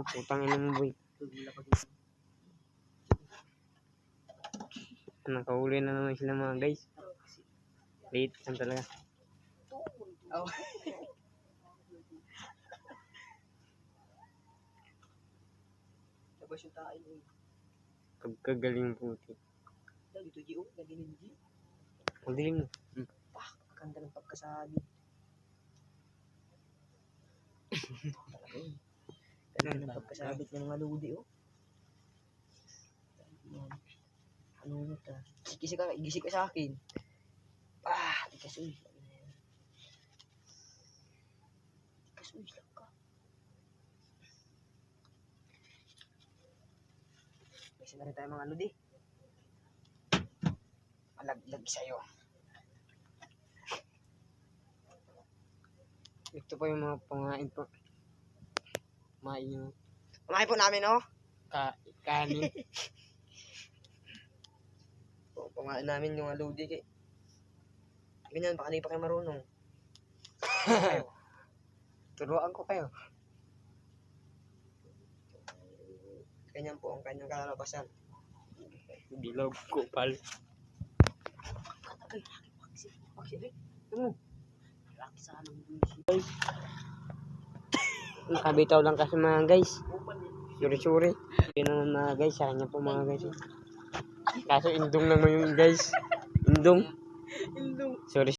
Putang ina mo, boy. Nakahuli na naman sila mga guys. Late lang talaga. Labas yung tayo eh. Pagkagaling puti. Dito G.O. Naginin G. Ang dilim mo. Ganda ng pagkasabi. Talaga eh. Ganda ng pagkasabit ng mga ludi oh. Ano mo ta? Gisik ka sa akin. Tikas uy. Tikas uy lang ka. Kasi na rin tayo mga ludi. Malaglag sa'yo. Ito pa yung mga pangain po. Kumain yung Kumain po namin oh. kanin. Kumain namin yung ludi kay. Ganyan, baka di pa kayo marunong. Turuan ko kayo. Ganyan po ang kanyang kalalabasan. Bilog ko pal. Ay, bakit? Laki sa anong Guys. Nakabitaw lang kasi mga guys. Suri-suri. Yun naman mga guys. Sa kanya po mga guys. Kaso indong naman yung guys. Indong. Sorry.